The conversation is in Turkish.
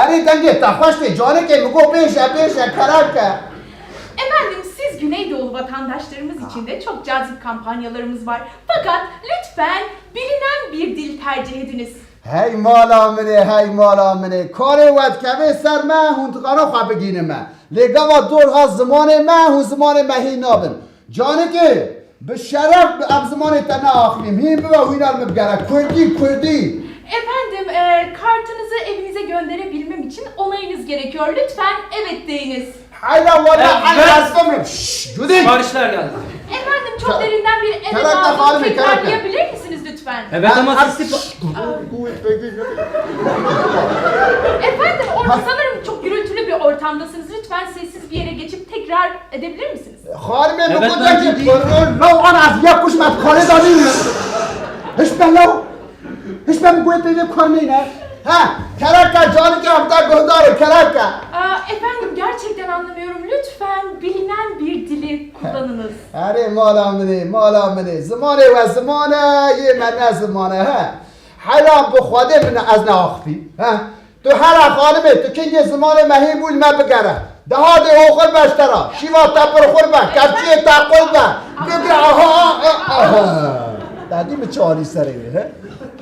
اری دنگه تخوشتی جانه که مگو پیشه کرک. Efendim siz Güneydoğu vatandaşlarımız için de çok cazip kampanyalarımız var. Fakat lütfen bilinen bir dil tercih ediniz. هی مالا منه کاری ود کبه سر من هنتقانا خواه بگینه من لگه و دور ها زمان من هون زمان من هی نابن جانه که به شرف اب زمان تنه آخریم هیم ببا وینال مبگره کردی Efendim kartınızı evinize gönderebilmem için onayınız gerekiyor. Lütfen evet deyiniz. hayla valla Evet. asfamım şşş Judi Siparişler geldi. Efendim çok derinden bir evet Karakter aldım. halimi, Tekrarlayabilir misiniz lütfen? Evet ama siz Efendim orada sanırım çok gürültülü bir ortamdasınız. Lütfen sessiz bir yere geçip tekrar edebilir misiniz? خارمه Evet, مگو ben دنگه Judy. لو آن از یک کش مد کاره دادی هش ben مگوی پیده کار مینه ها کرکه جانه که همتا گهداره کرکه Efendim gerçekten anlamıyorum. Lütfen bilinen bir dili kullanınız. اره مالا منه زمانه و زمانه یه من زمانه ها حالا بخواده من از ناخفی ها تو هر خانمه تو کنگ زمان مهی بول ما بگره ده ها ده اوخر بشترا شیوا تپر خور با کپچه تقل با بگر آها دادی به چاری سره ها